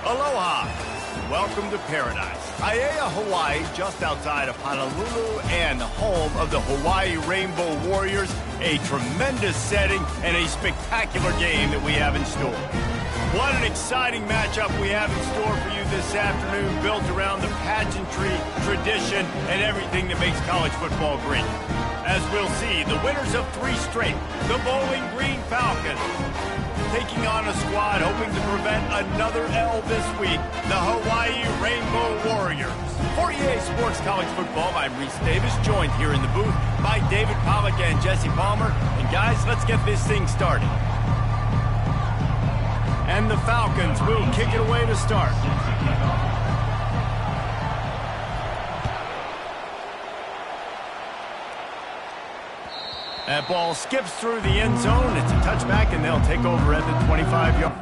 Aloha! Welcome to paradise. Aiea, Hawaii, just outside of Honolulu and the home of the Hawaii Rainbow Warriors. A tremendous setting and a spectacular game that we have in store. What an exciting matchup we have in store for you this afternoon, built around the pageantry, tradition, and everything that makes college football great. As we'll see, the winners of 3 straight, the Bowling Green Falcons, taking on a squad hoping to prevent another L this week, the Hawaii Rainbow Warriors. For EA Sports College Football, I'm Reese Davis, joined here in the booth by David Pollack and Jesse Palmer. And guys, let's get this thing started. And the Falcons will kick it away to start. That ball skips through the end zone. It's a touchback, and they'll take over at the 25-yard.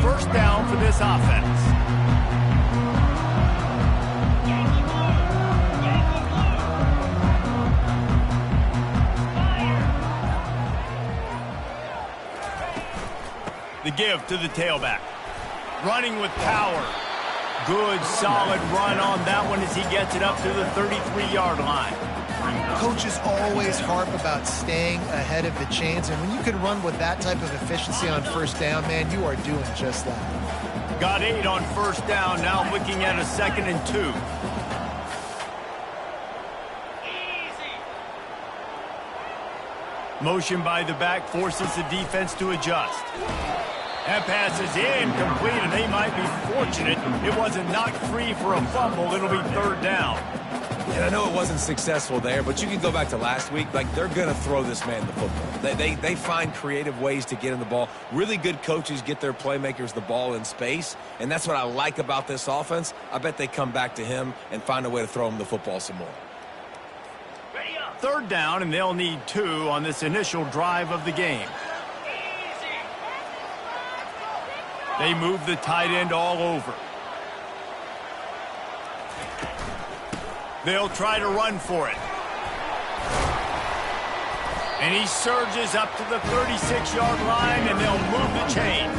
First down for this offense. The give to the tailback. Running with power. Good, solid run on that one as he gets it up to the 33-yard line. Coaches always harp about staying ahead of the chains, and when you can run with that type of efficiency on first down, man, you are doing just that. Got 8 on first down, now looking at a 2nd and 2. Motion by the back forces the defense to adjust. That pass is incomplete, and they might be fortunate it wasn't knocked free for a fumble. It'll be 3rd down. And I know it wasn't successful there, but you can go back to last week. Like, they're going to throw this man the football. They find creative ways to get him the ball. Really good coaches get their playmakers the ball in space, and that's what I like about this offense. I bet they come back to him and find a way to throw him the football some more. 3rd down, and they'll need 2 on this initial drive of the game. They move the tight end all over. They'll try to run for it. And he surges up to the 36-yard line, and they'll move the chain.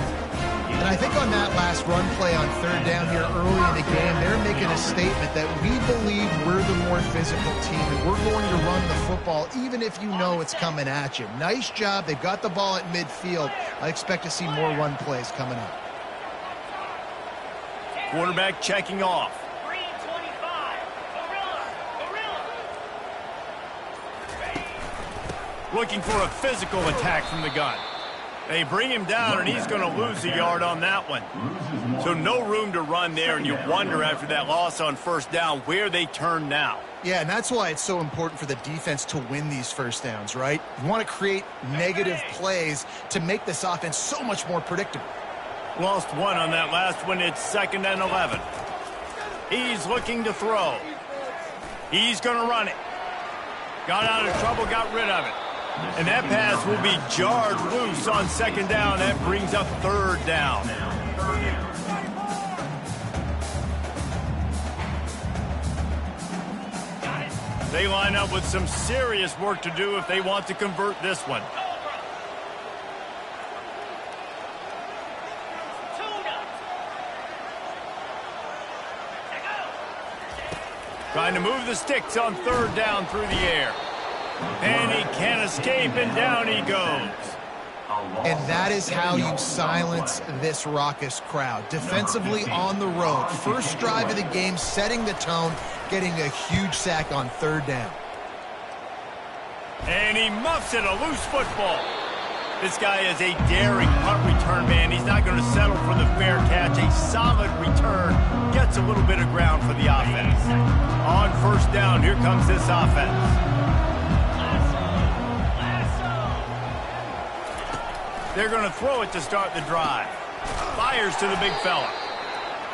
And I think on that last run play on 3rd down here early in the game, they're making a statement that we believe we're the more physical team, and we're going to run the football even if you know it's coming at you. Nice job. They've got the ball at midfield. I expect to see more run plays coming up. Quarterback checking off. Looking for a physical attack from the gun. They bring him down, and he's going to lose a yard on that one. So no room to run there, and you wonder after that loss on first down where they turn now. Yeah, and that's why it's so important for the defense to win these first downs, right? You want to create negative plays to make this offense so much more predictable. Lost 1 on that last one. It's 2nd and 11. He's looking to throw. He's going to run it. Got out of trouble, got rid of it. And that pass will be jarred loose on 2nd down. That brings up 3rd down. They line up with some serious work to do if they want to convert this one. Trying to move the sticks on third down through the air. And he can't escape, and down he goes. And that is how you silence this raucous crowd. Defensively on the road. First drive of the game, setting the tone, getting a huge sack on third down. And he muffs it, a loose football. This guy is a daring punt return man. He's not going to settle for the fair catch. A solid return. Gets a little bit of ground for the offense. On first down, here comes this offense. They're going to throw it to start the drive. Fires to the big fella.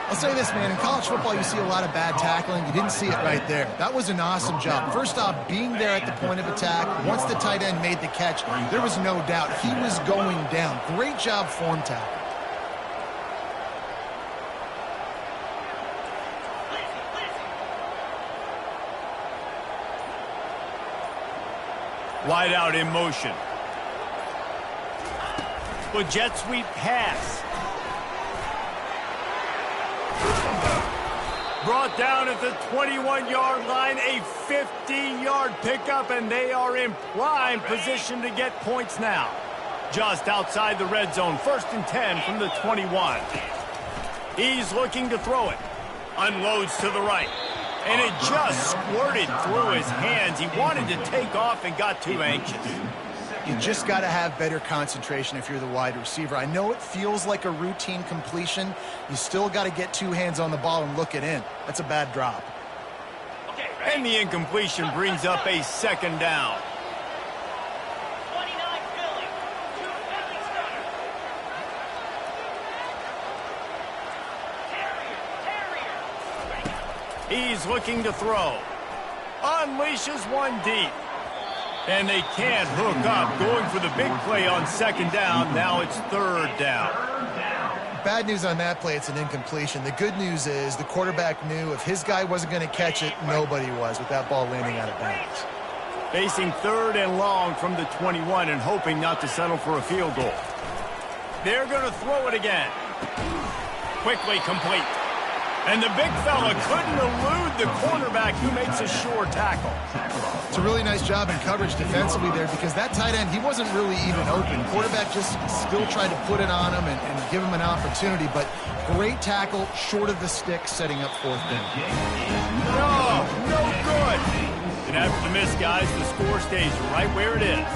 I'll say this, man. In college football, you see a lot of bad tackling. You didn't see it right there. That was an awesome job. First off, being there at the point of attack. Once the tight end made the catch, there was no doubt he was going down. Great job form tackle. Wide out in motion. With jet sweep pass. Brought down at the 21-yard line, a 50-yard pickup, and they are in prime position to get points now. Just outside the red zone, 1st and 10 from the 21. He's looking to throw it. Unloads to the right. And it just squirted through his hands. He wanted to take off and got too anxious. You just got to have better concentration if you're the wide receiver. I know it feels like a routine completion. You still got to get two hands on the ball and look it in. That's a bad drop. And the incompletion brings up a 2nd down. He's looking to throw. Unleashes one deep. And they can't hook up. Going for the big play on 2nd down. Now it's 3rd down. Bad news on that play, it's an incompletion. The good news is the quarterback knew if his guy wasn't going to catch it, nobody was with that ball landing out of bounds. Facing 3rd and long from the 21 and hoping not to settle for a field goal. They're going to throw it again. Quickly complete. And the big fella couldn't elude the cornerback who makes a sure tackle. It's a really nice job in coverage defensively there because that tight end, he wasn't really even open. Quarterback just still tried to put it on him and give him an opportunity, but great tackle, short of the stick, setting up 4th down. No good. And after the miss, guys, the score stays right where it is.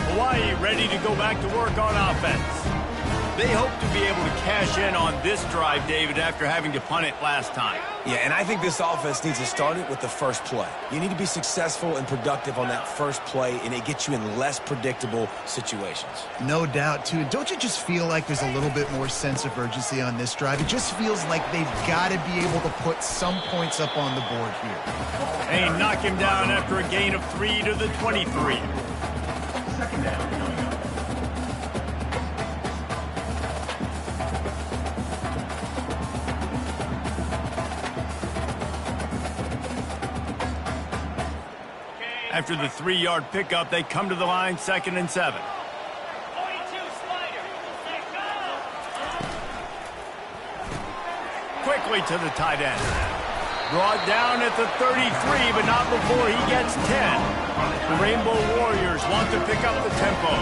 Hawaii ready to go back to work on offense. They hope to be able to cash in on this drive, David, after having to punt it last time. Yeah, and I think this offense needs to start it with the first play. You need to be successful and productive on that first play, and it gets you in less predictable situations. No doubt, too. Don't you just feel like there's a little bit more sense of urgency on this drive? It just feels like they've got to be able to put some points up on the board here. They knock him down after a gain of 3 to the 23. 2nd down. After the 3-yard pickup, they come to the line, 2nd and 7. Quickly to the tight end. Brought down at the 33, but not before he gets 10. The Rainbow Warriors want to pick up the tempo.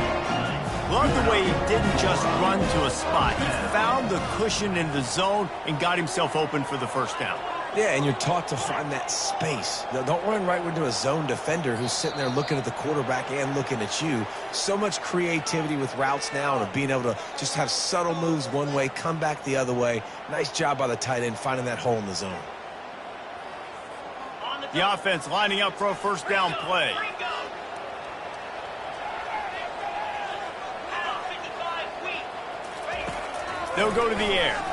Love the way he didn't just run to a spot. He found the cushion in the zone and got himself open for the 1st down. Yeah, and you're taught to find that space. Don't run right into a zone defender who's sitting there looking at the quarterback and looking at you. So much creativity with routes now and being able to just have subtle moves one way, come back the other way. Nice job by the tight end finding that hole in the zone. The offense lining up for a 1st down play. They'll go to the air.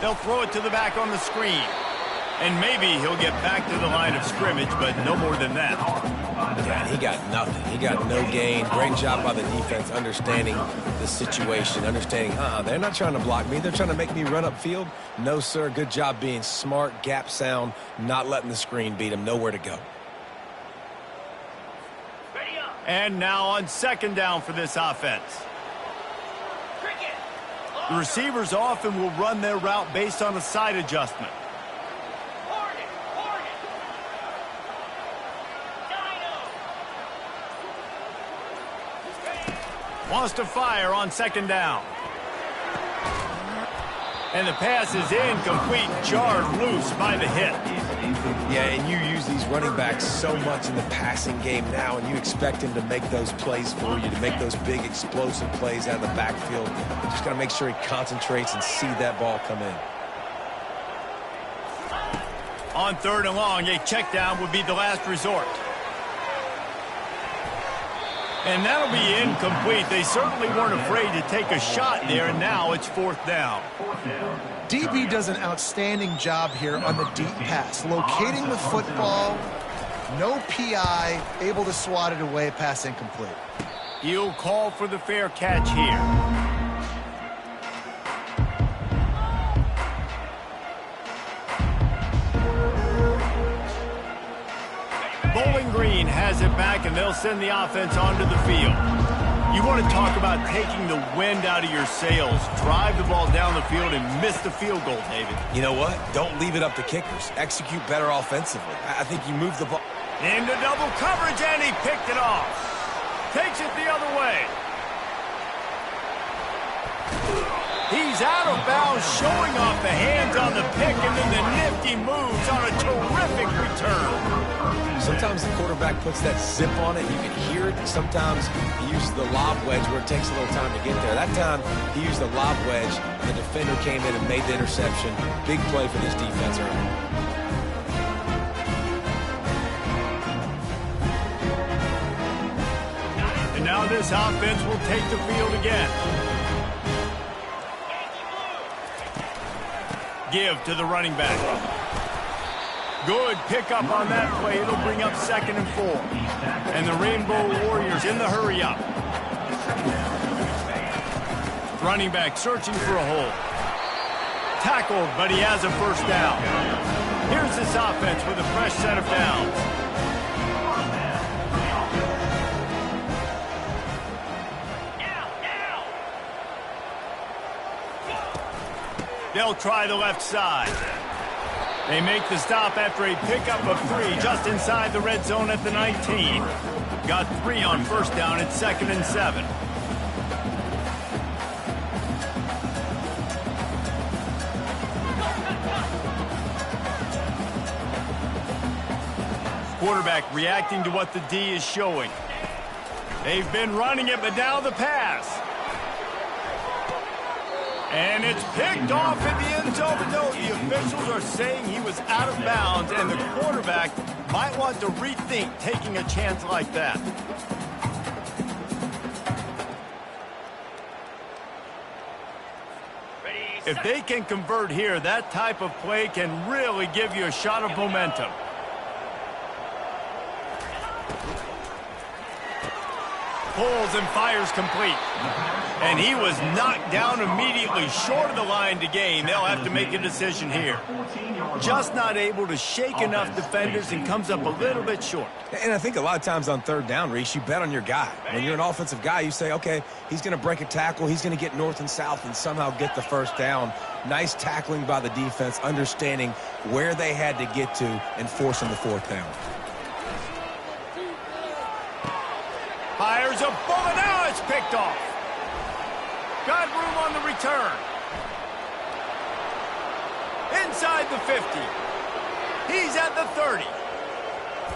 They'll throw it to the back on the screen. And maybe he'll get back to the line of scrimmage, but no more than that. Yeah, he got nothing. He got no gain. Great job by the defense understanding the situation, understanding, they're not trying to block me. They're trying to make me run upfield. No, sir. Good job being smart, gap sound, not letting the screen beat him. Nowhere to go. And now on second down for this offense. The receivers often will run their route based on a side adjustment. Wants to fire on second down. And the pass is incomplete, jarred loose by the hit. Yeah, and you use these running backs so much in the passing game now, and you expect him to make those plays for you, to make those big explosive plays out of the backfield. Just got to make sure he concentrates and see that ball come in. On third and long, a check down would be the last resort. And that'll be incomplete. They certainly weren't afraid to take a shot there, and now it's fourth down. DB does an outstanding job here on the deep pass, locating the football, no PI, able to swat it away, pass incomplete. He'll call for the fair catch here. Bowling Green has it back, and they'll send the offense onto the field. You want to talk about taking the wind out of your sails. Drive the ball down the field and miss the field goal, David. You know what? Don't leave it up to kickers. Execute better offensively. I think you move the ball. Into double coverage, and he picked it off. Takes it the other way. He's out of bounds, showing off the hands on the pick, and then the nifty moves on a terrific return. Sometimes the quarterback puts that zip on it, and you can hear it. Sometimes he uses the lob wedge where it takes a little time to get there. That time, he used the lob wedge. The defender came in and made the interception. Big play for this defense early. And now this offense will take the field again. Give to the running back. Good pickup on that play. It'll bring up 2nd and 4. And the Rainbow Warriors in the hurry up. Running back searching for a hole. Tackled, but he has a first down. Here's this offense with a fresh set of downs. They'll try the left side. They make the stop after a pickup of 3 just inside the red zone at the 19. Got 3 on first down at 2nd and 7. Quarterback reacting to what the D is showing. They've been running it, but now the pass. And it's picked off in the end zone. But no, the officials are saying he was out of bounds, and the quarterback might want to rethink taking a chance like that. If they can convert here, that type of play can really give you a shot of momentum. Pulls and fires complete. And he was knocked down immediately short of the line to gain. They'll have to make a decision here. Just not able to shake enough defenders and comes up a little bit short. And I think a lot of times on third down, Reese, you bet on your guy. When you're an offensive guy, you say, okay, he's going to break a tackle. He's going to get north and south and somehow get the first down. Nice tackling by the defense, understanding where they had to get to and forcing the fourth down. Fires a bullet. Now it's picked off. Got room on the return. Inside the 50. He's at the 30.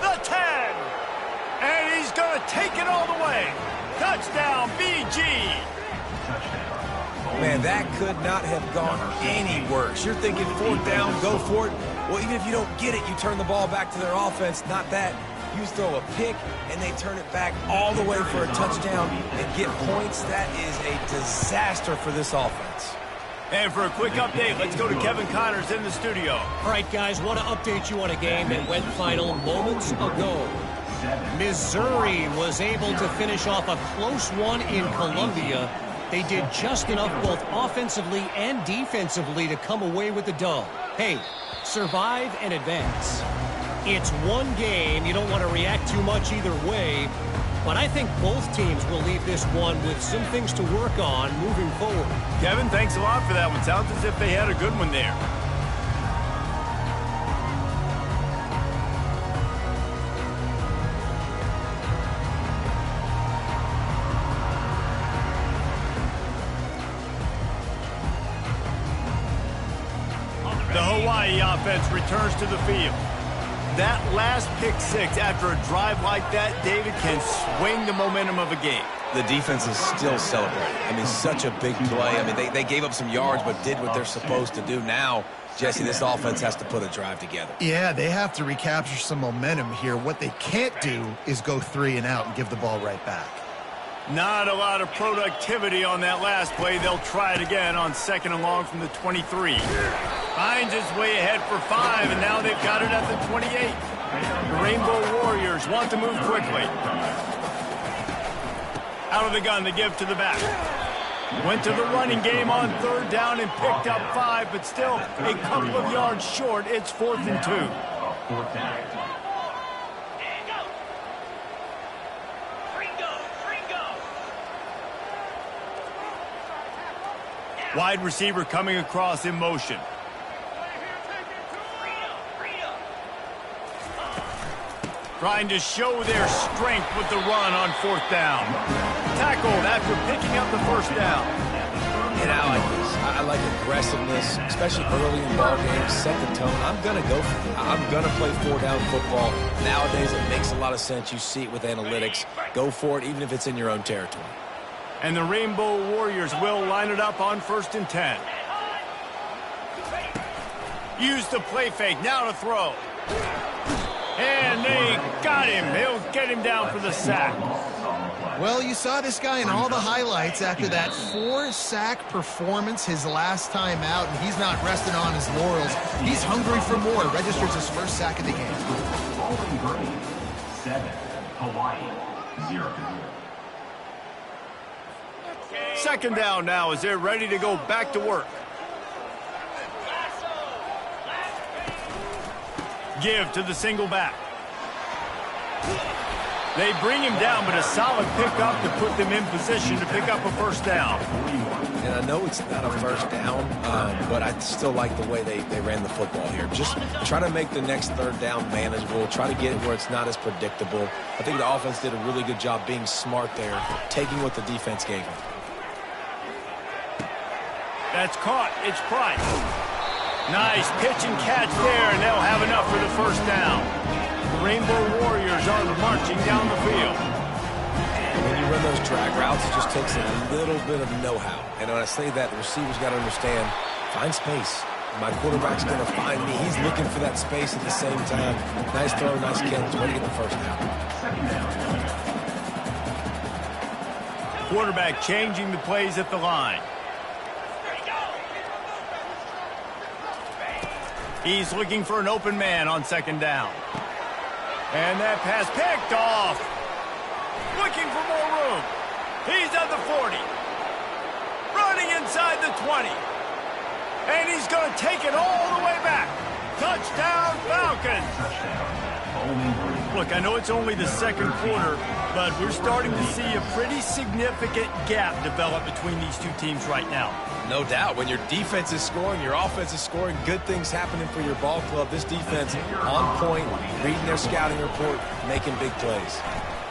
The 10. And he's going to take it all the way. Touchdown, BG. Man, that could not have gone any worse. You're thinking fourth down, go for it. Well, even if you don't get it, you turn the ball back to their offense. Not that. You throw a pick, and they turn it back all the way for a touchdown and get points. That is a disaster for this offense. And for a quick update, let's go to Kevin Connors in the studio. All right, guys, want to update you on a game that went final moments ago. Missouri was able to finish off a close one in Columbia. They did just enough both offensively and defensively to come away with the dub. Hey, survive and advance. It's one game. You don't want to react too much either way. But I think both teams will leave this one with some things to work on moving forward. Kevin, thanks a lot for that one. Sounds as if they had a good one there. The Hawaii offense returns to the field. That last pick six after a drive like that, David, can swing the momentum of a game. The defense is still celebrating. I mean, such a big play. I mean, they gave up some yards but did what they're supposed to do. Now, Jesse, this offense has to put a drive together. Yeah, they have to recapture some momentum here. What they can't do is go 3 and out and give the ball right back. Not a lot of productivity on that last play. They'll try it again on 2nd and long from the 23. Finds his way ahead for 5, and now they've got it at the 28. The Rainbow Warriors want to move quickly. Out of the gun, they give to the back. Went to the running game on 3rd down and picked up 5, but still a couple of yards short. It's 4th and 2. Wide receiver coming across in motion. Trying to show their strength with the run on 4th down. Tackled after picking up the 1st down. And I like this. I like aggressiveness, especially early in ball games. Set the tone. I'm going to go for it. I'm going to play 4-down football. Nowadays, it makes a lot of sense. You see it with analytics. Go for it, even if it's in your own territory. And the Rainbow Warriors will line it up on 1st and 10. Use the play fake. Now to throw. And they got him. They'll get him down for the sack. Well, you saw this guy in all the highlights after that 4-sack performance his last time out, and he's not resting on his laurels. He's hungry for more. Registers his 1st sack of the game. Bowling Green, 7. Hawaii, 0. 2nd down now as they're ready to go back to work. Give to the single back. They bring him down, but a solid pickup to put them in position to pick up a 1st down. And I know it's not a 1st down, but I still like the way they ran the football here. Just try to make the next 3rd down manageable. Try to get it where it's not as predictable. I think the offense did a really good job being smart there, taking what the defense gave them. That's caught. It's Price. Nice pitch and catch there, and they'll have enough for the 1st down. The Rainbow Warriors are marching down the field. When you run those drag routes, it just takes a little bit of know-how. And when I say that, the receiver's got to understand, find space. My quarterback's going to find me. He's looking for that space at the same time. Nice throw, nice catch. Way to get the 1st down. Quarterback changing the plays at the line. He's looking for an open man on 2nd down. And that pass picked off. Looking for more room. He's at the 40. Running inside the 20. And he's going to take it all the way back. Touchdown, Falcons. Look, I know it's only the 2nd quarter, but we're starting to see a pretty significant gap develop between these two teams right now. No doubt. When your defense is scoring, your offense is scoring, good things happening for your ball club. This defense on point, reading their scouting report, making big plays.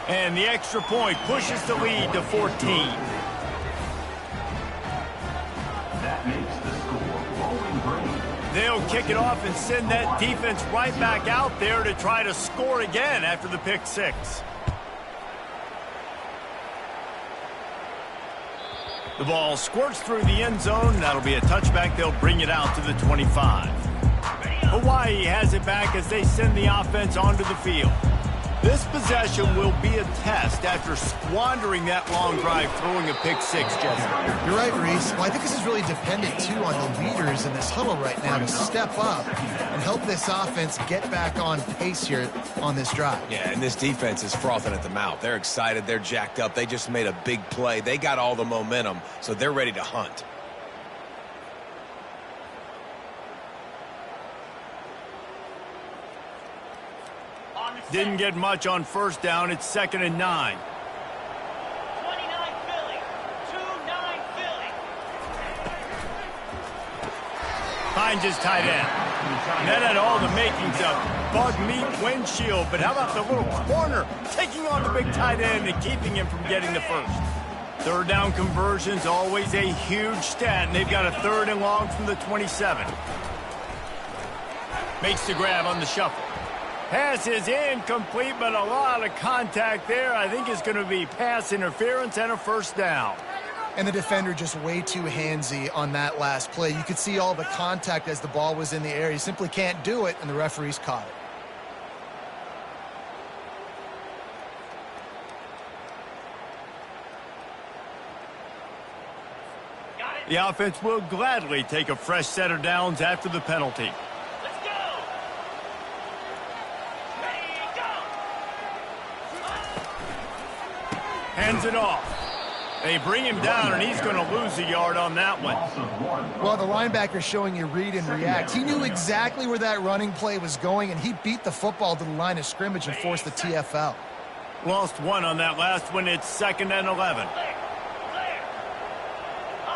And the extra point pushes the lead to 14. That makes the score Bowling Green. They'll kick it off and send that defense right back out there to try to score again after the pick 6. The ball squirts through the end zone. That'll be a touchback. They'll bring it out to the 25. Hawaii has it back as they send the offense onto the field. This possession will be a test after squandering that long drive, throwing a pick six, Jesse. You're right, Reese. Well, I think this is really dependent, too, on the leaders in this huddle right now to step up and help this offense get back on pace here on this drive. Yeah, and this defense is frothing at the mouth. They're excited. They're jacked up. They just made a big play. They got all the momentum, so they're ready to hunt. Didn't get much on first down. It's 2nd and 9. 29 Philly. 2-9 Philly. Finds his tight end. That had all the makings of bug meat windshield. But how about the little corner taking on the big tight end and keeping him from getting the first? Third down conversion's always a huge stat, and they've got a 3rd and long from the 27. Makes the grab on the shuffle. Pass is incomplete, but a lot of contact there. I think it's going to be pass interference and a first down. And the defender just way too handsy on that last play. You could see all the contact as the ball was in the air. He simply can't do it, and the referees caught it. The offense will gladly take a fresh set of downs after the penalty. Hands it off. They bring him down, and he's going to lose a yard on that one. Well, the linebacker's showing you read and react. He knew exactly where that running play was going, and he beat the football to the line of scrimmage and forced the TFL. Lost one on that last one. It's 2nd and 11.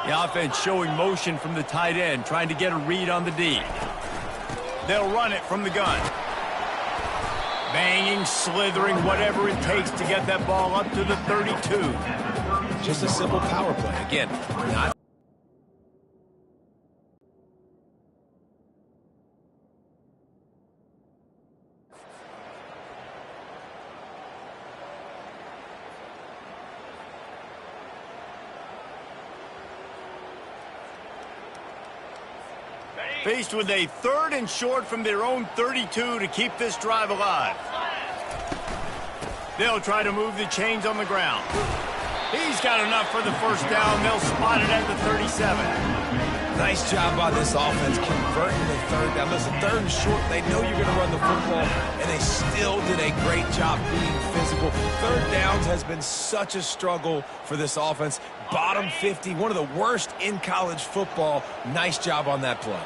The offense showing motion from the tight end, trying to get a read on the D. They'll run it from the gun. Banging, slithering, whatever it takes to get that ball up to the 32. Just a simple power play. Again, not... Faced with a 3rd and short from their own 32 to keep this drive alive. They'll try to move the chains on the ground. He's got enough for the first down. They'll spot it at the 37. Nice job by this offense converting the 3rd down. Listen, 3rd and short, they know you're going to run the football, and they still did a great job being physical. 3rd downs has been such a struggle for this offense. Bottom 50, one of the worst in college football. Nice job on that play.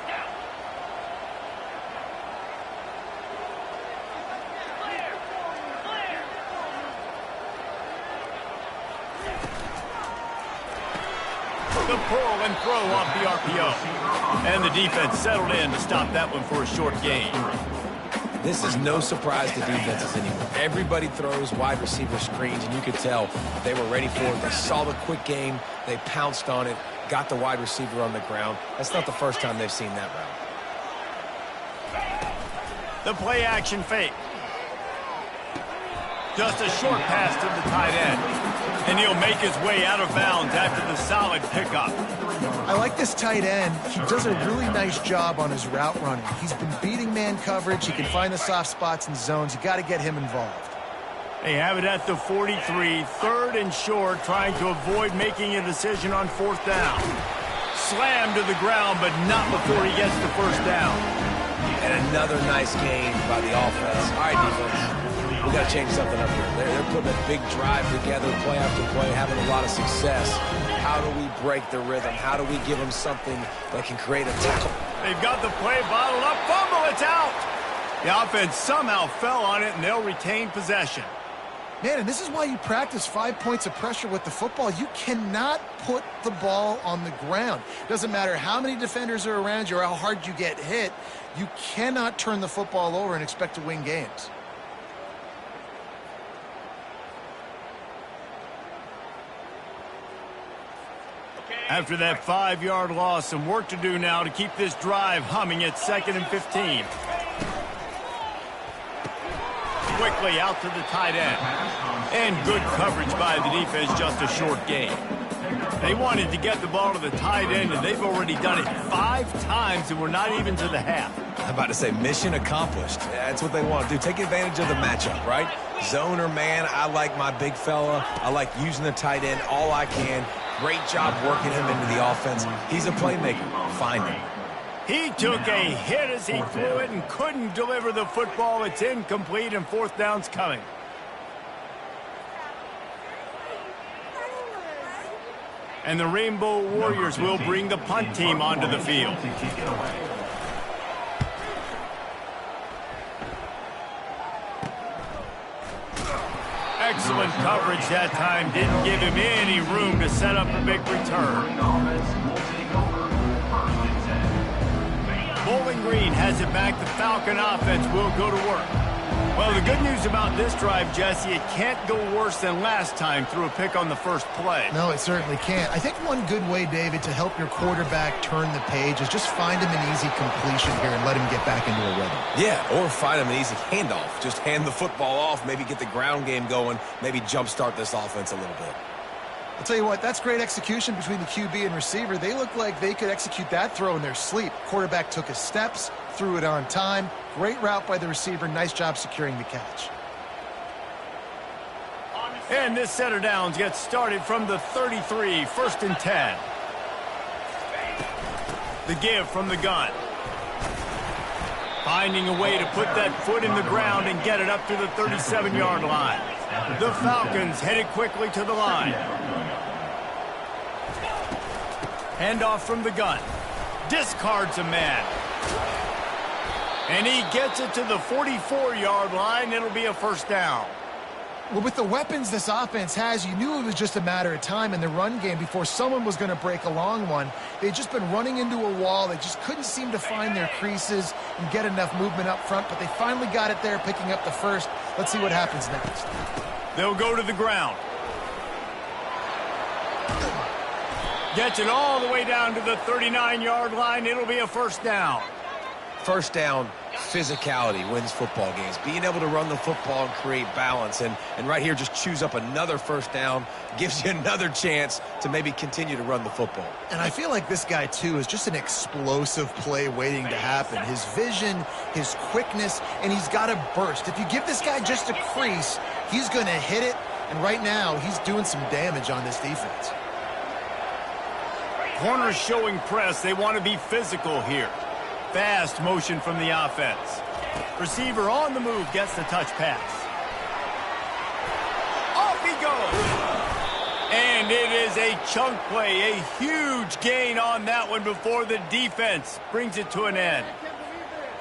The pull and throw off the RPO. And the defense settled in to stop that one for a short gain. This is no surprise to defenses anymore. Everybody throws wide receiver screens, and you could tell they were ready for it. They saw the quick game. They pounced on it, got the wide receiver on the ground. That's not the first time they've seen that route. The play action fake. Just a short pass to the tight end. And he'll make his way out of bounds after the solid pickup. I like this tight end. He does a really nice job on his route running. He's been beating man coverage. He can find the soft spots and zones. You got to get him involved. They have it at the 43, 3rd and short, trying to avoid making a decision on 4th down. Slammed to the ground, but not before he gets the first down. And another nice game by the offense. All right, defense. We got to change something up here. They're putting a big drive together, play after play, having a lot of success. How do we break the rhythm? How do we give them something that can create a tackle? They've got the play bottled up. Fumble, it's out. The offense somehow fell on it, and they'll retain possession. Man, and this is why you practice 5 points of pressure with the football. You cannot put the ball on the ground. Doesn't matter how many defenders are around you or how hard you get hit. You cannot turn the football over and expect to win games. After that 5-yard loss, some work to do now to keep this drive humming at 2nd and 15. Quickly out to the tight end. And good coverage by the defense, just a short gain. They wanted to get the ball to the tight end, and they've already done it 5 times, and we're not even to the half. I'm about to say mission accomplished. That's what they want to do. Take advantage of the matchup, right? Zone or man, I like my big fella. I like using the tight end all I can. Great job working him into the offense. He's a playmaker. Find him. He took a hit as he threw it and couldn't deliver the football. It's incomplete and fourth down's coming. And the Rainbow Warriors will bring the punt team onto the field. Excellent coverage that time. Didn't give him any room to set up a big return. Bowling Green has it back. The Falcon offense will go to work. Well, the good news about this drive, Jesse, it can't go worse than last time through a pick on the first play. No, it certainly can't. I think one good way, David, to help your quarterback turn the page is just find him an easy completion here and let him get back into a rhythm. Yeah, or find him an easy handoff. Just hand the football off, maybe get the ground game going, maybe jumpstart this offense a little bit. I'll tell you what, that's great execution between the QB and receiver. They look like they could execute that throw in their sleep. Quarterback took his steps, threw it on time. Great route by the receiver. Nice job securing the catch. And this set of downs gets started from the 33, 1st and 10. The give from the gun. Finding a way to put that foot in the ground and get it up to the 37-yard line. The Falcons headed quickly to the line. Handoff from the gun. Discards a man. And he gets it to the 44-yard line. It'll be a first down. Well, with the weapons this offense has, you knew it was just a matter of time in the run game before someone was going to break a long one. They'd just been running into a wall. They just couldn't seem to find their creases and get enough movement up front, but they finally got it there, picking up the first. Let's see what happens next. They'll go to the ground. Gets it all the way down to the 39-yard line. It'll be a first down. First down, physicality wins football games. Being able to run the football and create balance. And right here, just choose up another first down. Gives you another chance to maybe continue to run the football. And I feel like this guy, too, is just an explosive play waiting to happen. His vision, his quickness, and he's got a burst. If you give this guy just a crease, he's going to hit it. And right now, he's doing some damage on this defense. Corners showing press. They want to be physical here. Fast motion from the offense. Receiver on the move gets the touch pass. Off he goes. And it is a chunk play, a huge gain on that one before the defense brings it to an end.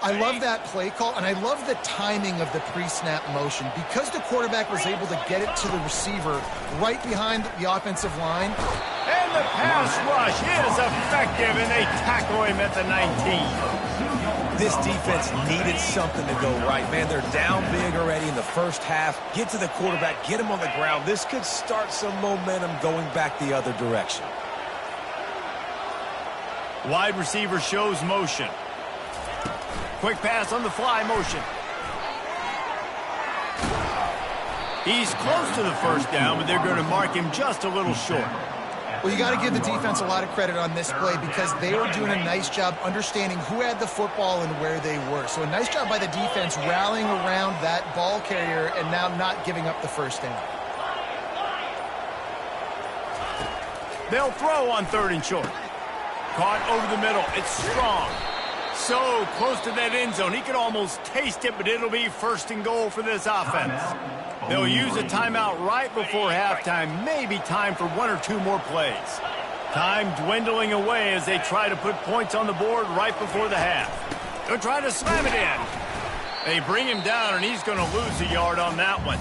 I love that play call, and I love the timing of the pre-snap motion. Because the quarterback was able to get it to the receiver right behind the offensive line. And the pass rush is effective, and they tackle him at the 19. This defense needed something to go right. Man, they're down big already in the first half. Get to the quarterback, get him on the ground. This could start some momentum going back the other direction. Wide receiver shows motion. Quick pass on the fly motion. He's close to the first down, but they're going to mark him just a little short. Well, you got to give the defense a lot of credit on this play because they were doing a nice job understanding who had the football and where they were. So a nice job by the defense rallying around that ball carrier and now not giving up the first down. They'll throw on 3rd and short. Caught over the middle. It's strong. So close to that end zone. He could almost taste it, but it'll be 1st and goal for this offense. They'll use a timeout right before halftime. Maybe time for 1 or 2 more plays. Time dwindling away as they try to put points on the board right before the half. They'll try to slam it in. They bring him down, and he's going to lose a yard on that one.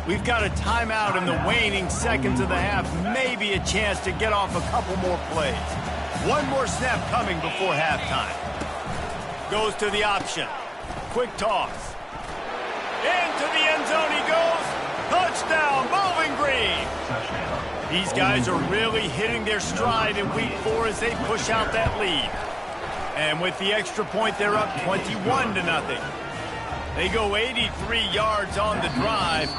We've got a timeout in the waning seconds of the half. Maybe a chance to get off a couple more plays. 1 more snap coming before halftime. Goes to the option. Quick toss. Into the end zone he goes. Touchdown, Bowling Green. These guys are really hitting their stride in week 4 as they push out that lead. And with the extra point, they're up 21-0. They go 83 yards on the drive.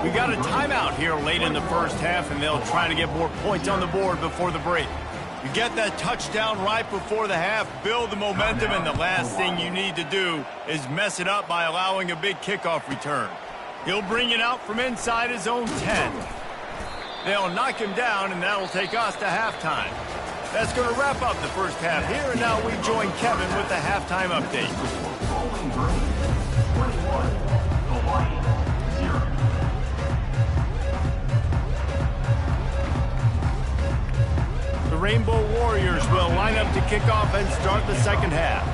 We've got a timeout here late in the first half, and they'll try to get more points on the board before the break. You get that touchdown right before the half, build the momentum, and the last thing you need to do is mess it up by allowing a big kickoff return. He'll bring it out from inside his own 10. They'll knock him down, and that'll take us to halftime. That's going to wrap up the first half here, and now we join Kevin with the halftime update. Bowling Green, 21, Hawaii, 0. The Rainbow Warriors will line up to kick off and start the second half.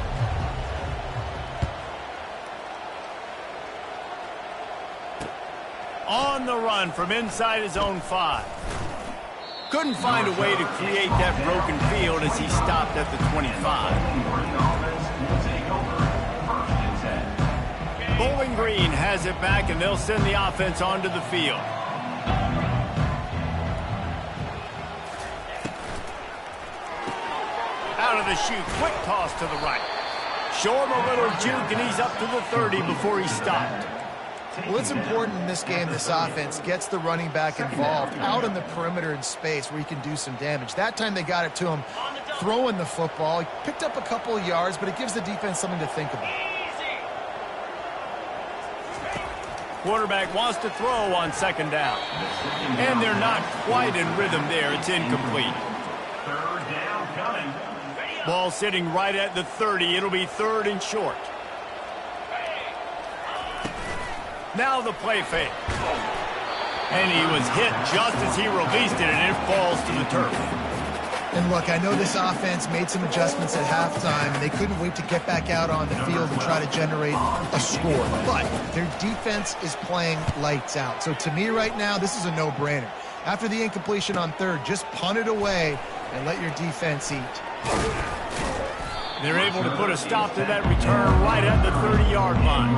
On the run from inside his own 5. Couldn't find a way to create that broken field as he stopped at the 25. Bowling Green has it back, and they'll send the offense onto the field. Out of the chute, quick toss to the right. Show him a little juke, and he's up to the 30 before he stopped. Well, it's important in this game this offense gets the running back involved out in the perimeter in space where he can do some damage. That time they got it to him throwing the football. He picked up a couple of yards, but it gives the defense something to think about. Quarterback wants to throw on second down. And they're not quite in rhythm there. It's incomplete. Third down coming. Ball sitting right at the 30. It'll be third and short. Now the play fake. And he was hit just as he released it, and it falls to the turf. And look, I know this offense made some adjustments at halftime, and they couldn't wait to get back out on the field and try to generate a score. But their defense is playing lights out. So to me right now, this is a no-brainer. After the incompletion on third, just punt it away and let your defense eat. They're able to put a stop to that return right at the 30-yard line.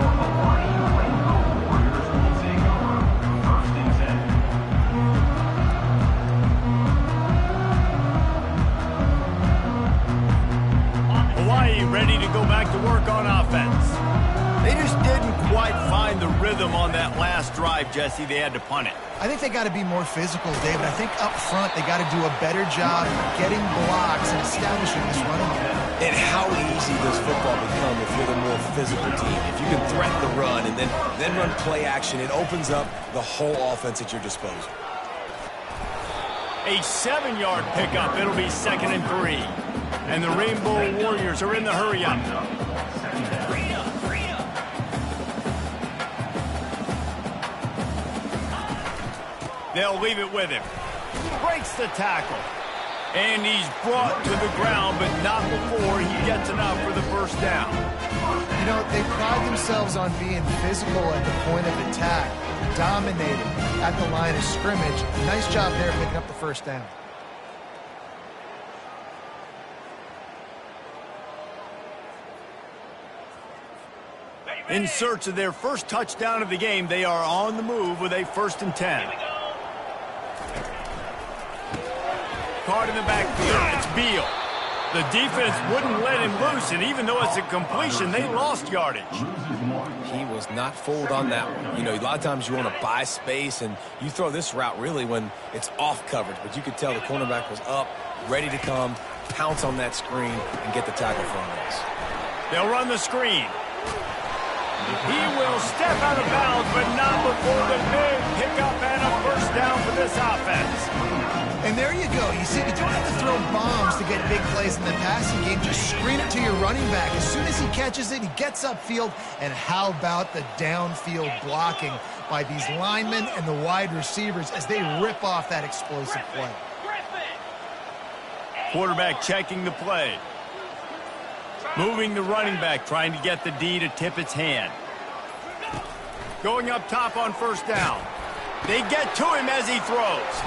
Hawaii ready to go back to work on offense. They just didn't quite find the rhythm on that last drive, Jesse. They had to punt it. I think they got to be more physical, David. I think up front they got to do a better job getting blocks and establishing this running game. And how easy does football become if you're the more physical team? If you can threaten the run and then run play action, it opens up the whole offense at your disposal. A 7-yard pickup. It'll be 2nd and 3. And the Rainbow Warriors are in the hurry-up. They'll leave it with him. Breaks the tackle. And he's brought to the ground, but not before he gets enough for the first down. You know, they pride themselves on being physical at the point of attack, dominating at the line of scrimmage. Nice job there picking up the first down. In search of their first touchdown of the game, they are on the move with a 1st and 10. Card in the backfield. It's Beal. The defense wouldn't let him loose, and even though it's a completion, they lost yardage. He was not fooled on that one. You know, a lot of times you want to buy space, and you throw this route really when it's off coverage. But you could tell the cornerback was up, ready to come, pounce on that screen, and get the tackle for him. They'll run the screen. He will step out of bounds, but not before the big pickup and a first down for this offense. And there you go. You see, you don't have to throw bombs to get big plays in the passing game. Just screen it to your running back. As soon as he catches it, he gets upfield. And how about the downfield blocking by these linemen and the wide receivers as they rip off that explosive play. Quarterback checking the play. Moving the running back, trying to get the D to tip its hand. Going up top on first down. They get to him as he throws.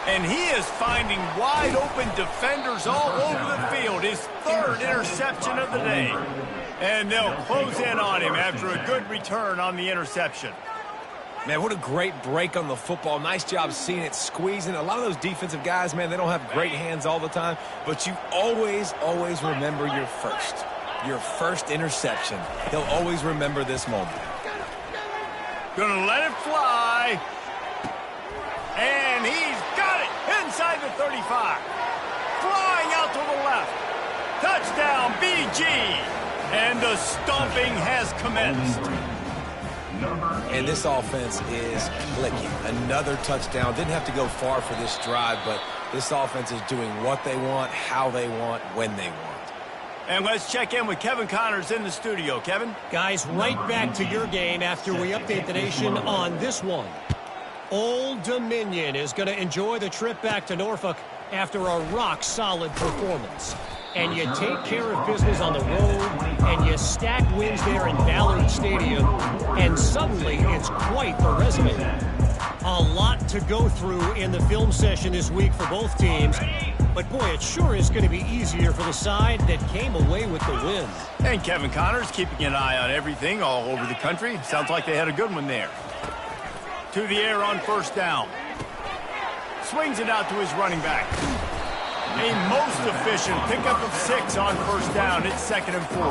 And he is finding wide open defenders all over the field. His 3rd interception of the day. And they'll close in on him after a good return on the interception. Man, what a great break on the football. Nice job seeing it, squeezing. A lot of those defensive guys, man, they don't have great hands all the time. But you always, always remember your first interception. They'll always remember this moment. Gonna let it fly. And he's got it inside the 35. flying out to the left. Touchdown, BG. And the stomping has commenced. And this offense is clicking. Another touchdown. Didn't have to go far for this drive, but this offense is doing what they want, how they want, when they want. And let's check in with Kevin Connors in the studio. Kevin? Guys, right back to your game after we update the nation on this one. Old Dominion is going to enjoy the trip back to Norfolk after a rock-solid performance. And you take care of business on the road, and you stack wins there in Ballard Stadium, and suddenly it's quite the resume. A lot to go through in the film session this week for both teams, but boy, it sure is going to be easier for the side that came away with the win. And Kevin Connors keeping an eye on everything all over the country. Sounds like they had a good one there. To the air on first down. Swings it out to his running back. A most efficient pickup of 6 on first down. It's 2nd and 4.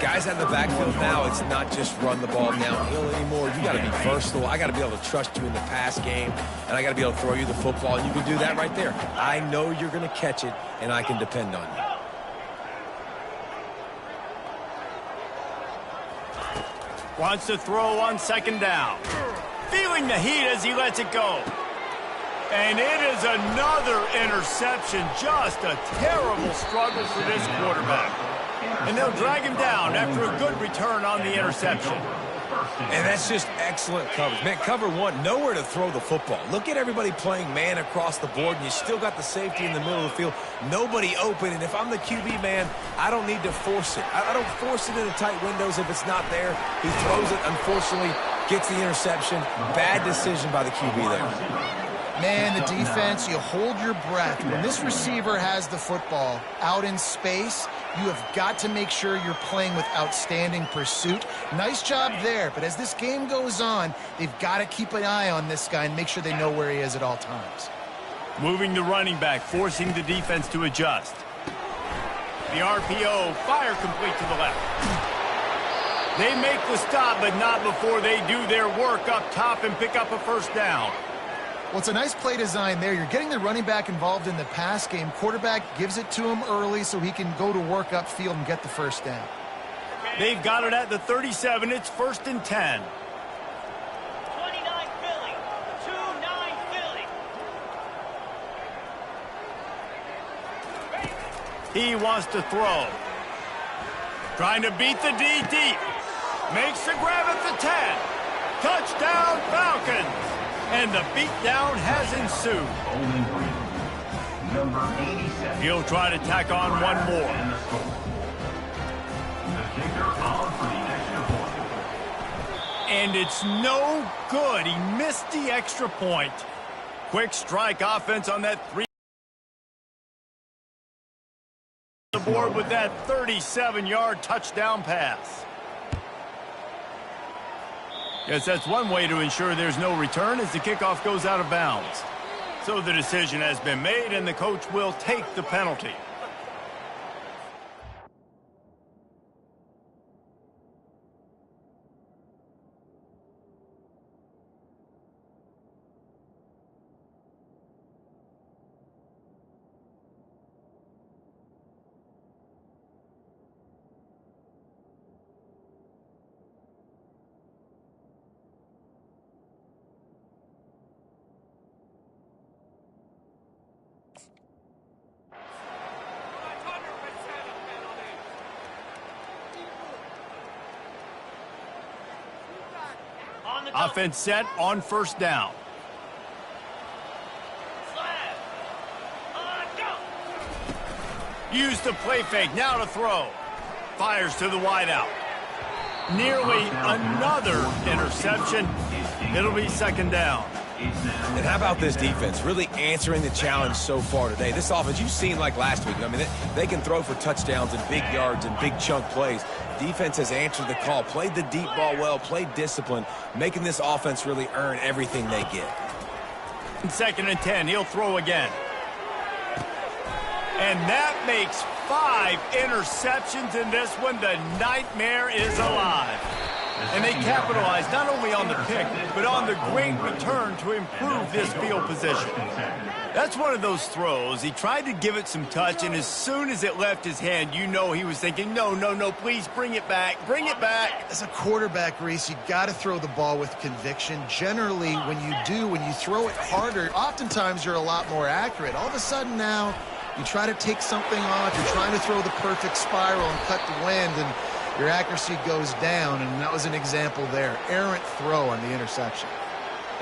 Guys out in the backfield now, it's not just run the ball downhill anymore. You got to be versatile. I got to be able to trust you in the pass game, and I got to be able to throw you the football, and you can do that right there. I know you're going to catch it, and I can depend on you. Wants to throw on 2nd down. Feeling the heat as he lets it go. And it is another interception. Just a terrible struggle for this quarterback. And they'll drag him down after a good return on the interception. And that's just excellent coverage. Man, cover one, nowhere to throw the football. Look at everybody playing man across the board, and you still got the safety in the middle of the field. Nobody open, and if I'm the QB man, I don't need to force it. I don't force it into tight windows if it's not there. He throws it, unfortunately, gets the interception. Bad decision by the QB there. Man, the defense, you hold your breath. When this receiver has the football out in space, you have got to make sure you're playing with outstanding pursuit. Nice job there, but as this game goes on, they've got to keep an eye on this guy and make sure they know where he is at all times. Moving the running back, forcing the defense to adjust. The RPO, fire complete to the left. They make the stop, but not before they do their work up top and pick up a first down. Well, it's a nice play design there. You're getting the running back involved in the pass game. Quarterback gives it to him early so he can go to work upfield and get the first down. They've got it at the 37. It's 1st and 10. 29 Philly. 2-9 Philly. He wants to throw. Trying to beat the D deep. Makes the grab at the 10. Touchdown, Falcons. And the beatdown has ensued. He'll try to tack on one more. And it's no good. He missed the extra point. Quick strike offense on that 3. The board with that 37-yard touchdown pass. Yes, that's one way to ensure there's no return as the kickoff goes out of bounds. So the decision has been made, and the coach will take the penalty. Offense set on first down. Use the play fake, now to throw. Fires to the wideout. Nearly another interception. It'll be 2nd down. And how about this defense really answering the challenge so far today? This offense, you've seen like last week. I mean, they can throw for touchdowns and big yards and big chunk plays. Defense has answered the call, played the deep ball well, played discipline, making this offense really earn everything they get. 2nd and 10, he'll throw again. And that makes 5 interceptions in this one. The nightmare is alive. And they capitalized not only on the pick, but on the great return to improve this field position. That's one of those throws. He tried to give it some touch, and as soon as it left his hand, you know he was thinking, no, no, no, please bring it back, bring it back. As a quarterback, Reese, you got to throw the ball with conviction. Generally, when you throw it harder, oftentimes you're a lot more accurate. All of a sudden now, you try to take something off, you're trying to throw the perfect spiral and cut the wind, and your accuracy goes down, and that was an example there. Errant throw on the interception.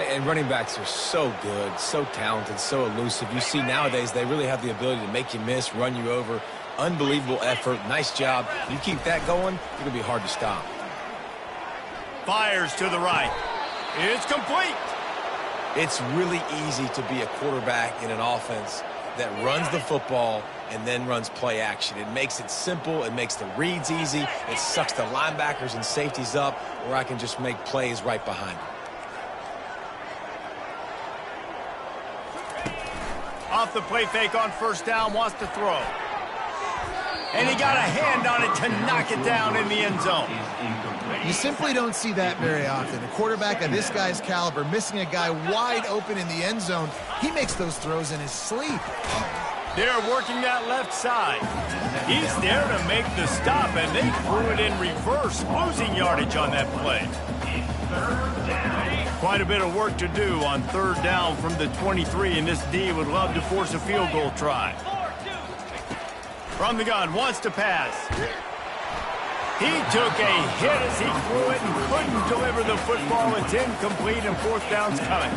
And running backs are so good, so talented, so elusive. You see nowadays they really have the ability to make you miss, run you over. Unbelievable effort. Nice job. You keep that going, it's going to be hard to stop. Fires to the right. It's complete. It's really easy to be a quarterback in an offense that runs the football and then runs play action. It makes it simple. It makes the reads easy. It sucks the linebackers and safeties up where I can just make plays right behind them. Off the play fake on first down, wants to throw. And he got a hand on it to knock it down in the end zone. You simply don't see that very often. A quarterback of this guy's caliber missing a guy wide open in the end zone. He makes those throws in his sleep. They're working that left side. He's there to make the stop, and they threw it in reverse, losing yardage on that play. Quite a bit of work to do on third down from the 23, and this D would love to force a field goal try. From the gun, wants to pass. He took a hit as he threw it and couldn't deliver the football. It's incomplete, and fourth down's coming.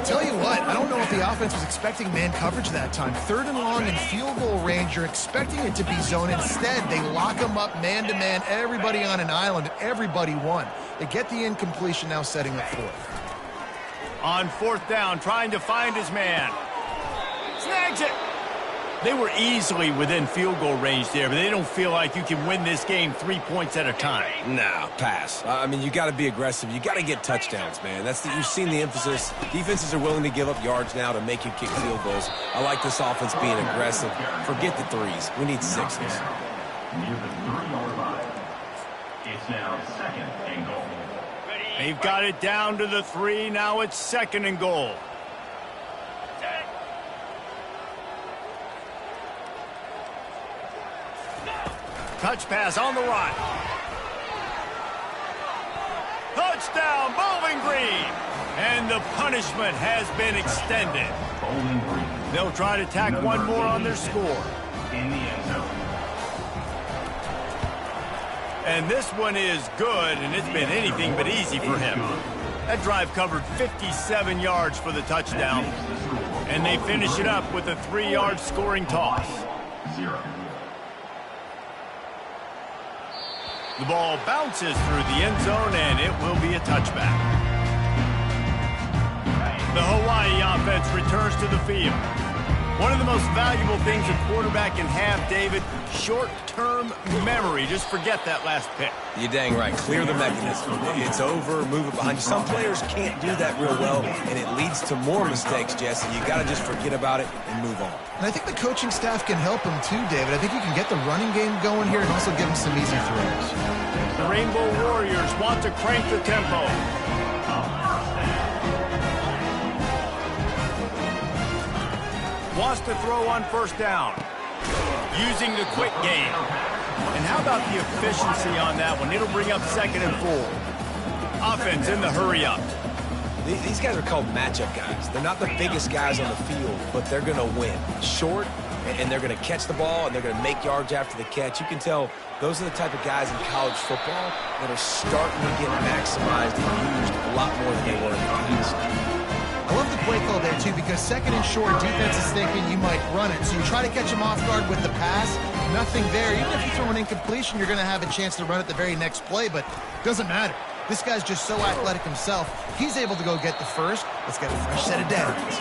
Tell you what, I don't know if the offense was expecting man coverage that time. Third and long in field goal range, you're expecting it to be zone. Instead, they lock them up man-to-man, everybody on an island, everybody won. They get the incompletion, now setting up fourth. On fourth down, trying to find his man. Snags it. They were easily within field goal range there, but they don't feel like you can win this game 3 points at a time. No, pass. I mean, you got to be aggressive. You got to get touchdowns, man. You've seen the emphasis. Defenses are willing to give up yards now to make you kick field goals. I like this offense being aggressive. Forget the threes. We need sixes. Near the 3-yard line. It's now second and goal. They've got it down to the 3. Now it's second and goal. Touch pass on the right. Touchdown, Bowling Green. And the punishment has been extended. Bowling Green. They'll try to tack one more on their score. In the end zone. And this one is good, and it's been anything but easy for him. That drive covered 57 yards for the touchdown. And they finish it up with a 3-yard scoring toss. 0. The ball bounces through the end zone, and it will be a touchback. The Hawaii offense returns to the field. One of the most valuable things a quarterback can have, David, short-term memory. Just forget that last pick. You're dang right. Clear the mechanism. It's over, move it behind you. Some players can't do that real well, and it leads to more mistakes, Jesse. You got to just forget about it and move on. And I think the coaching staff can help him too, David. I think you can get the running game going here and also give him some easy throws. The Rainbow Warriors want to crank the tempo. Wants to throw on first down. Using the quick game. And how about the efficiency on that one? It'll bring up second and 4. Offense in the hurry up. These guys are called matchup guys. They're not the biggest guys on the field, but they're going to win. Short, and they're going to catch the ball, and they're going to make yards after the catch. You can tell those are the type of guys in college football that are starting to get maximized and used a lot more than they were in the past. I love the play call there, too, because second and short, defense is thinking you might run it. So you try to catch him off guard with the pass, nothing there. Even if you throw an incompletion, you're going to have a chance to run it the very next play, but it doesn't matter. This guy's just so athletic himself. He's able to go get the first. Let's get a fresh set of downs.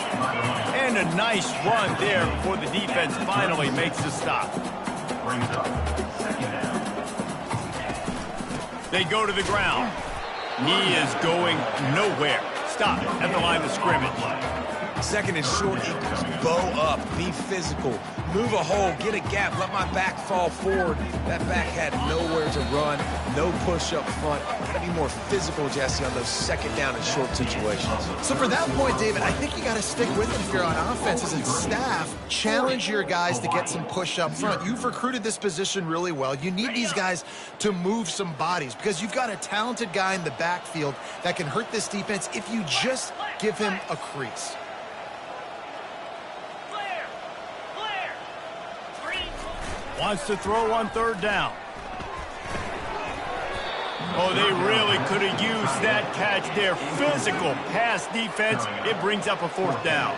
And a nice run there before the defense finally makes the stop. Brings up second down. They go to the ground. He is going nowhere. Stop at the line of scrimmage. Second and short equals bow up, be physical, move a hole, get a gap, let my back fall forward. That back had nowhere to run, no push up front. Got to be more physical, Jesse, on those second down and short situations. So for that point, David, I think you got to stick with them here on offense as a staff. Challenge your guys to get some push up front. You've recruited this position really well. You need these guys to move some bodies because you've got a talented guy in the backfield that can hurt this defense if you just give him a crease. Wants to throw on third down. Oh, they really could have used that catch there. Physical pass defense. It brings up a fourth down.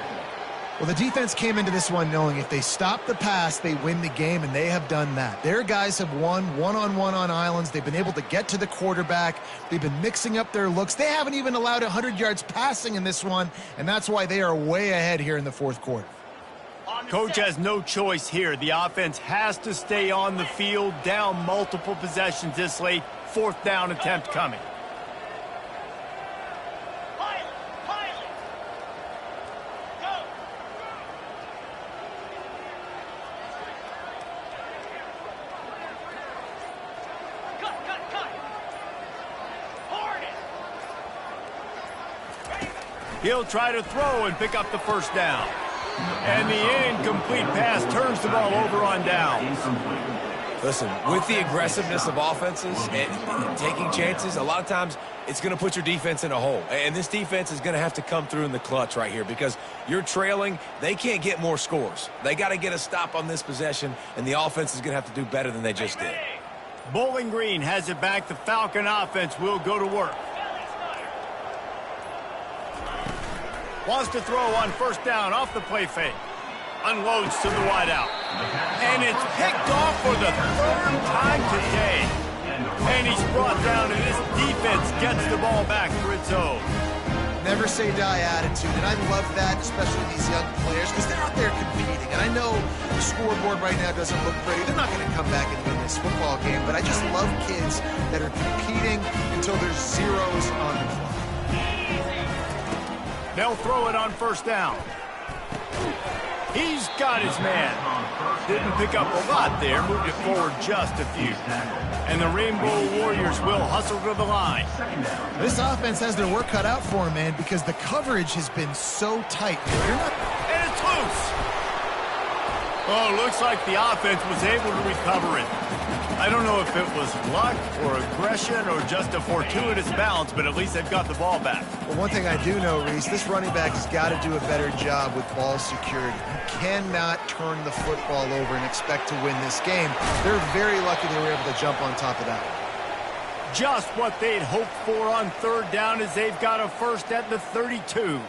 Well, the defense came into this one knowing if they stop the pass, they win the game, and they have done that. Their guys have won one-on-one on islands. They've been able to get to the quarterback. They've been mixing up their looks. They haven't even allowed 100 yards passing in this one, and that's why they are way ahead here in the fourth quarter. Coach has no choice here. The offense has to stay on the field, down multiple possessions this late. Fourth down attempt coming. Go. Cut. He'll try to throw and pick up the first down. And the incomplete pass turns the ball over on downs. Listen, with the aggressiveness of offenses and taking chances, a lot of times it's going to put your defense in a hole. And this defense is going to have to come through in the clutch right here because you're trailing. They can't get more scores. They got to get a stop on this possession, and the offense is going to have to do better than they just did. Bowling Green has it back. The Falcon offense will go to work. Wants to throw on first down off the play fake. Unloads to the wideout. And it's picked off for the third time today. And he's brought down, and this defense gets the ball back for its own. Never say die attitude, and I love that, especially these young players, because they're out there competing. And I know the scoreboard right now doesn't look pretty. They're not going to come back and win this football game, but I just love kids that are competing until there's zeros on the clock. They'll throw it on first down. He's got his man. Didn't pick up a lot there, moved it forward just a few. And the Rainbow Warriors will hustle to the line. This offense has their work cut out for them, man, because the coverage has been so tight. And it's loose. Oh, looks like the offense was able to recover it. I don't know if it was luck or aggression or just a fortuitous bounce, but at least they've got the ball back. Well, one thing I do know, Reese, this running back has got to do a better job with ball security. You cannot turn the football over and expect to win this game. They're very lucky they were able to jump on top of that. Just what they'd hoped for on third down as they've got a first at the 32.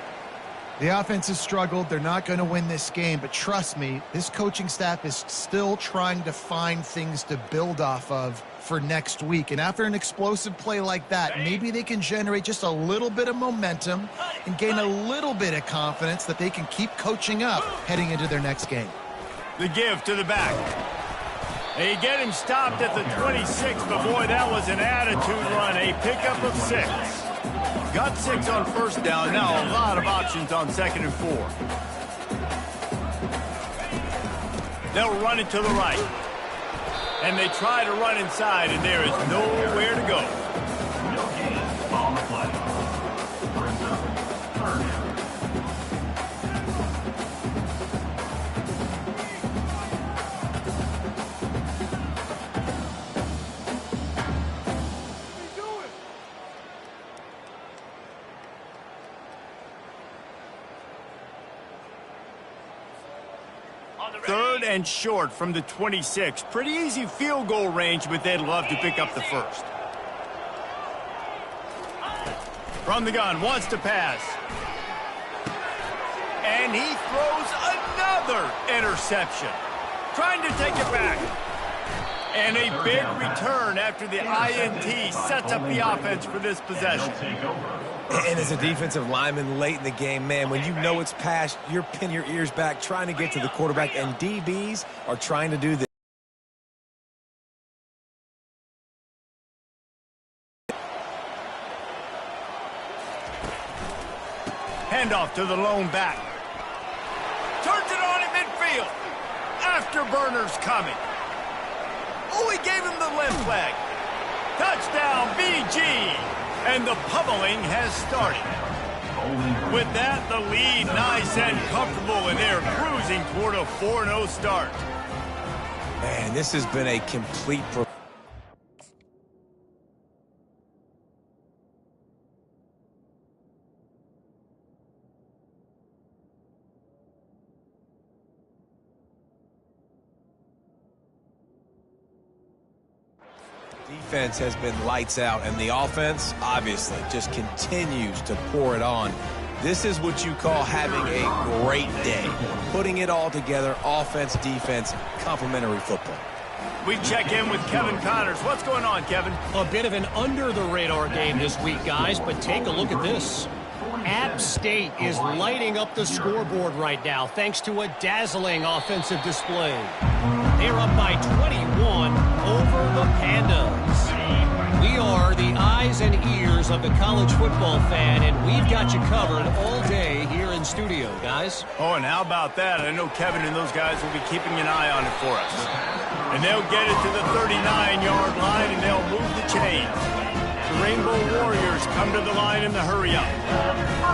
The offense has struggled. They're not going to win this game, but trust me, this coaching staff is still trying to find things to build off of for next week. And after an explosive play like that, maybe they can generate just a little bit of momentum and gain a little bit of confidence that they can keep coaching up heading into their next game. The give to the back. They get him stopped at the 26, but boy, that was an attitude run. A pickup of 6. Got 6 on first down. Now a lot of options on second and 4. They'll run it to the right. And they try to run inside, and there is nowhere to go. No gain on the play. Brings up third down. Third and short from the 26. Pretty easy field goal range, but they'd love to pick up the first. From the gun, wants to pass. And he throws another interception. Trying to take it back. And a big return after the INT sets up the offense for this possession. And as a defensive lineman late in the game, man, when you know it's past, you're pinning your ears back trying to get to the quarterback, and DBs are trying to do this. Handoff to the lone back. Turns it on in midfield. Afterburners coming. Oh, he gave him the left leg. Touchdown, BG. And the pummeling has started. With that, the lead nice and comfortable, and they're cruising toward a 4-0 start. Man, this has been a complete... Defense has been lights out, and the offense, obviously, just continues to pour it on. This is what you call having a great day. Putting it all together, offense, defense, complementary football. We check in with Kevin Connors. What's going on, Kevin? A bit of an under-the-radar game this week, guys, but take a look at this. App State is lighting up the scoreboard right now thanks to a dazzling offensive display. They're up by 21 over the Pandas. We are the eyes and ears of the college football fan, and we've got you covered all day here in studio, guys. Oh, and how about that? I know Kevin and those guys will be keeping an eye on it for us. And they'll get it to the 39-yard line, and they'll move the chains. The Rainbow Warriors come to the line in the hurry-up.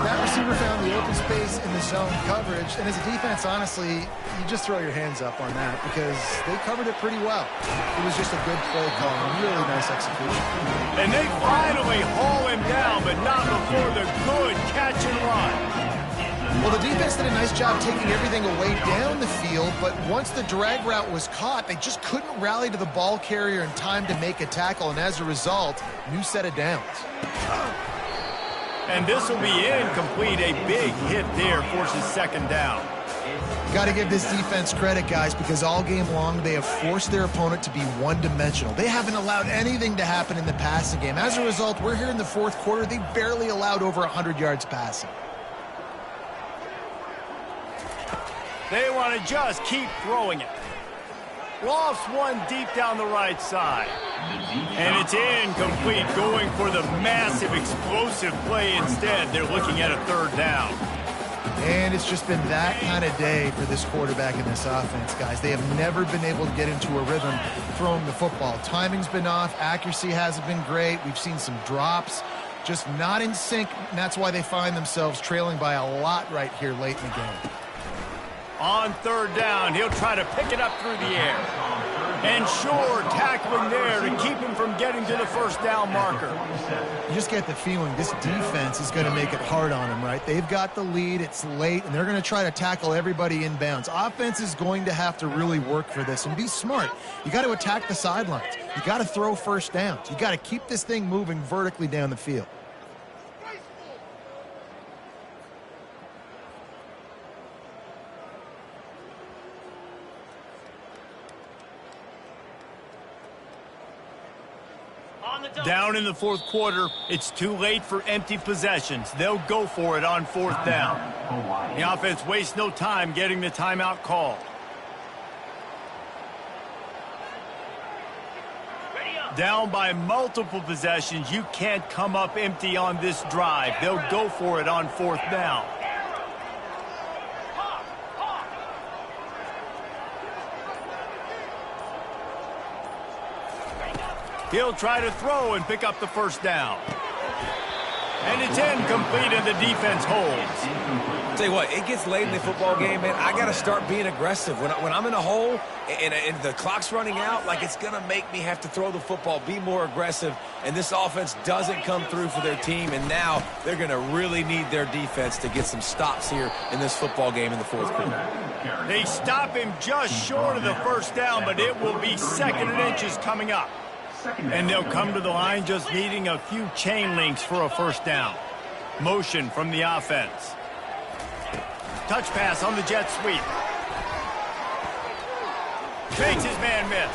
That receiver found the open space in the zone coverage, and as a defense, honestly, you just throw your hands up on that because they covered it pretty well. It was just a good play call and really nice execution. And they finally haul him down, but not before the good catch and run. Well, the defense did a nice job taking everything away down the field, but once the drag route was caught, they just couldn't rally to the ball carrier in time to make a tackle, and as a result, new set of downs. And this will be incomplete. A big hit there forces second down. Got to give this defense credit, guys, because all game long they have forced their opponent to be one-dimensional. They haven't allowed anything to happen in the passing game. As a result, we're here in the fourth quarter. They barely allowed over 100 yards passing. They want to just keep throwing it. Lofts one deep down the right side. And it's incomplete, going for the massive explosive play instead. They're looking at a third down. And it's just been that kind of day for this quarterback in this offense, guys. They have never been able to get into a rhythm throwing the football. Timing's been off. Accuracy hasn't been great. We've seen some drops. Just not in sync, and that's why they find themselves trailing by a lot right here late in the game. On third down, he'll try to pick it up through the air. And sure, tackling there to keep him from getting to the first down marker. You just get the feeling this defense is going to make it hard on him, right? They've got the lead, it's late, and they're going to try to tackle everybody inbounds. Offense is going to have to really work for this and be smart. You got to attack the sidelines. You got to throw first downs. You got to keep this thing moving vertically down the field. Down in the fourth quarter, it's too late for empty possessions. They'll go for it on fourth down. The offense wastes no time getting the timeout call. Down by multiple possessions, you can't come up empty on this drive. They'll go for it on fourth down. He'll try to throw and pick up the first down. And it's incomplete, and the defense holds. Tell you what, it gets late in the football game, man. I got to start being aggressive. When I'm in a hole and the clock's running out, like, it's going to make me have to throw the football, be more aggressive, and this offense doesn't come through for their team, and now they're going to really need their defense to get some stops here in this football game in the fourth quarter. They stop him just short of the first down, but it will be second and inches coming up. And they'll come to the line just needing a few chain links for a first down. Motion from the offense. Touch pass on the jet sweep. Fakes his man miss.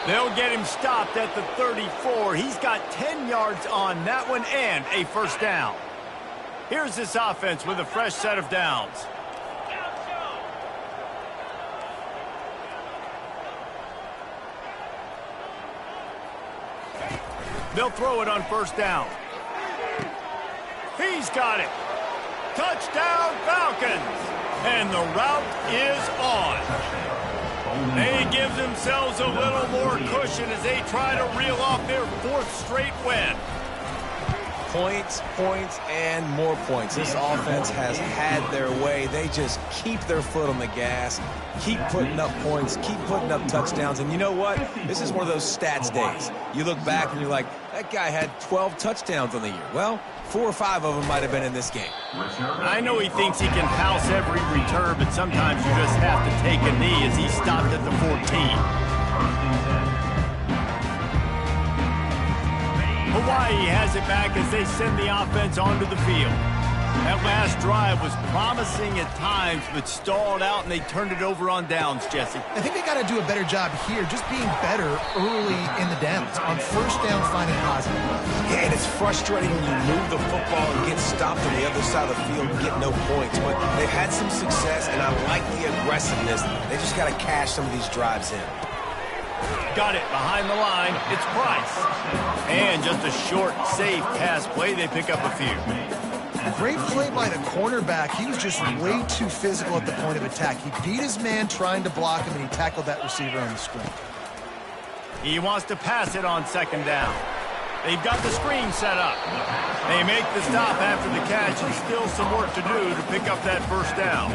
They'll get him stopped at the 34. He's got 10 yards on that one and a first down. Here's this offense with a fresh set of downs. They'll throw it on first down. He's got it. Touchdown, Falcons. And the route is on. They give themselves a little more cushion as they try to reel off their 4th straight win. Points, points, and more points. This offense has had their way. They just keep their foot on the gas, keep putting up points, keep putting up touchdowns. And you know what? This is one of those stats days. You look back and you're like, that guy had 12 touchdowns on the year. Well, 4 or 5 of them might have been in this game. I know he thinks he can house every return, but sometimes you just have to take a knee as he stopped at the 14. Hawaii has it back as they send the offense onto the field. That last drive was promising at times, but stalled out, and they turned it over on downs, Jesse. I think they got to do a better job here, just being better early in the downs. On first down, finding positive. Yeah, and it's frustrating when you move the football and get stopped on the other side of the field and get no points. But they've had some success, and I like the aggressiveness. They just got to cash some of these drives in. Got it behind the line. It's Price. And just a short, safe pass play. They pick up a few. Great play by the cornerback. He was just way too physical at the point of attack. He beat his man trying to block him, and he tackled that receiver on the screen. He wants to pass it on 2nd down. They've got the screen set up. They make the stop after the catch, and still some work to do to pick up that 1st down.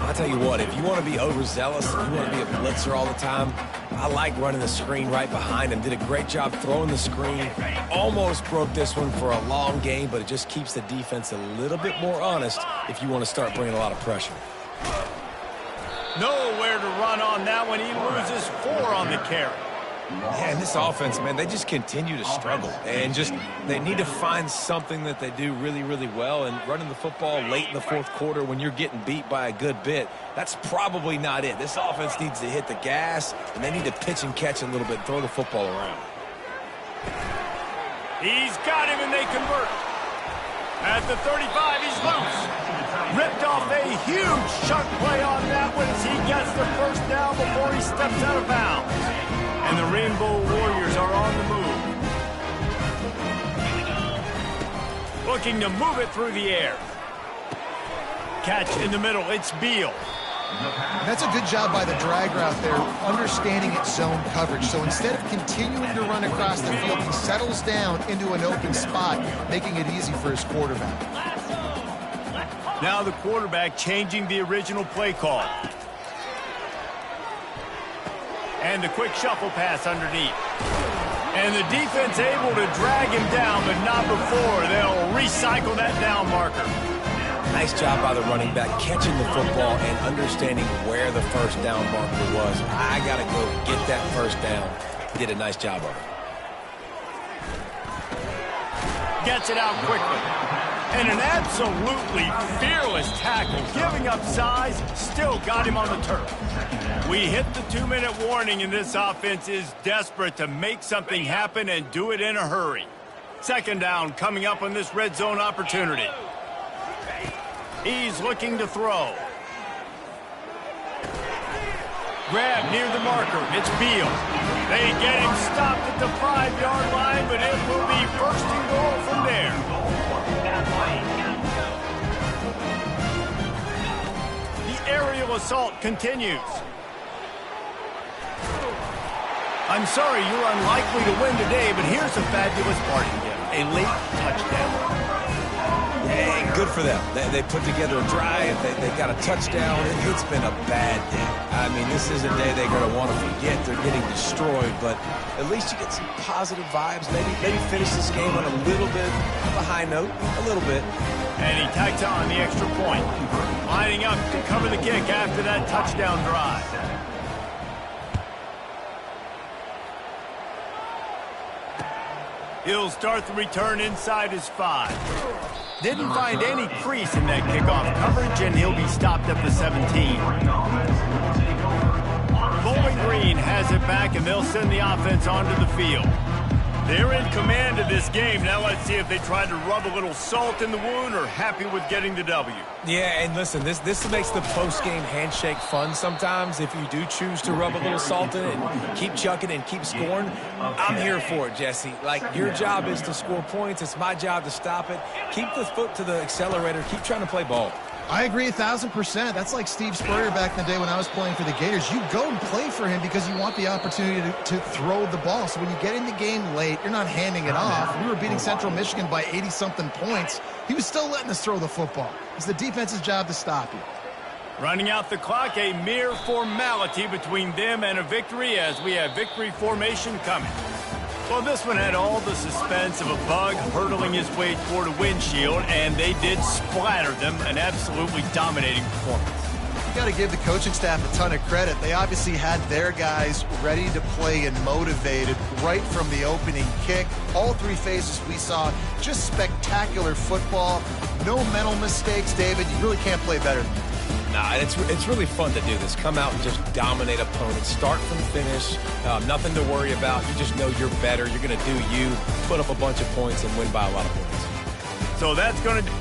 I'll tell you what, if you want to be overzealous, if you want to be a blitzer all the time, I like running the screen right behind him. Did a great job throwing the screen. Almost broke this one for a long game, but it just keeps the defense a little bit more honest if you want to start bringing a lot of pressure. Nowhere to run on that one. He loses 4 on the carry. Yeah, and this offense, man, they just continue to struggle. And just, they need to find something that they do really, really well. And running the football late in the 4th quarter when you're getting beat by a good bit, that's probably not it. This offense needs to hit the gas, and they need to pitch and catch a little bit and throw the football around. He's got him, and they convert. At the 35, he's loose. Ripped off a huge chunk play on that one as he gets the 1st down before he steps out of bounds. And the Rainbow Warriors are on the move. Looking to move it through the air. Catch in the middle. It's Beal. That's a good job by the drag route there, understanding its zone coverage. So instead of continuing to run across the field, he settles down into an open spot, making it easy for his quarterback. Now the quarterback changing the original play call. And the quick shuffle pass underneath. And the defense able to drag him down, but not before. They'll recycle that down marker. Nice job by the running back catching the football and understanding where the 1st down marker was. I got to go get that 1st down. He did a nice job of it. Gets it out quickly. And an absolutely fearless tackle, giving up size, still got him on the turf. We hit the 2-minute warning, and this offense is desperate to make something happen and do it in a hurry. 2nd down coming up on this red zone opportunity. He's looking to throw. Grab near the marker. It's Beal. They get him stopped at the 5-yard line, but it will be 1st and goal from there. The aerial assault continues. I'm sorry you're unlikely to win today, but here's a fabulous parting gift. A late touchdown. Hey, good for them. They put together a drive. They got a touchdown. It's been a bad day. I mean, this is a day they're going to want to forget. They're getting destroyed, but at least you get some positive vibes. Maybe finish this game on a little bit of a high note, a little bit. And he tacks on the extra point. Lining up to cover the kick after that touchdown drive. He'll start the return inside his 5. Didn't find any crease in that kickoff coverage, and he'll be stopped at the 17. Bowling Green has it back, and they'll send the offense onto the field. They're in command of this game. Now let's see if they try to rub a little salt in the wound or happy with getting the W. Yeah, and listen, this makes the post-game handshake fun sometimes. If you do choose to rub a little salt in it and keep chucking and keep scoring, I'm here for it, Jesse. Like, your job is to score points. It's my job to stop it. Keep the foot to the accelerator. Keep trying to play ball. I agree 1,000%. That's like Steve Spurrier back in the day when I was playing for the Gators. You go and play for him because you want the opportunity to throw the ball. So when you get in the game late, you're not handing it off. We were beating Central Michigan by 80-something points. He was still letting us throw the football. It's the defense's job to stop you. Running out the clock, a mere formality between them and a victory as we have victory formation coming. Well, this one had all the suspense of a bug hurtling his way toward a windshield, and they did splatter them, an absolutely dominating performance. You got to give the coaching staff a ton of credit. They obviously had their guys ready to play and motivated right from the opening kick. All three phases we saw, just spectacular football. No mental mistakes, David. You really can't play better than that. Nah, it's really fun to do this. Come out and just dominate opponents. Start from finish. Nothing to worry about. You just know you're better. You're going to do you, put up a bunch of points, and win by a lot of points. So that's going to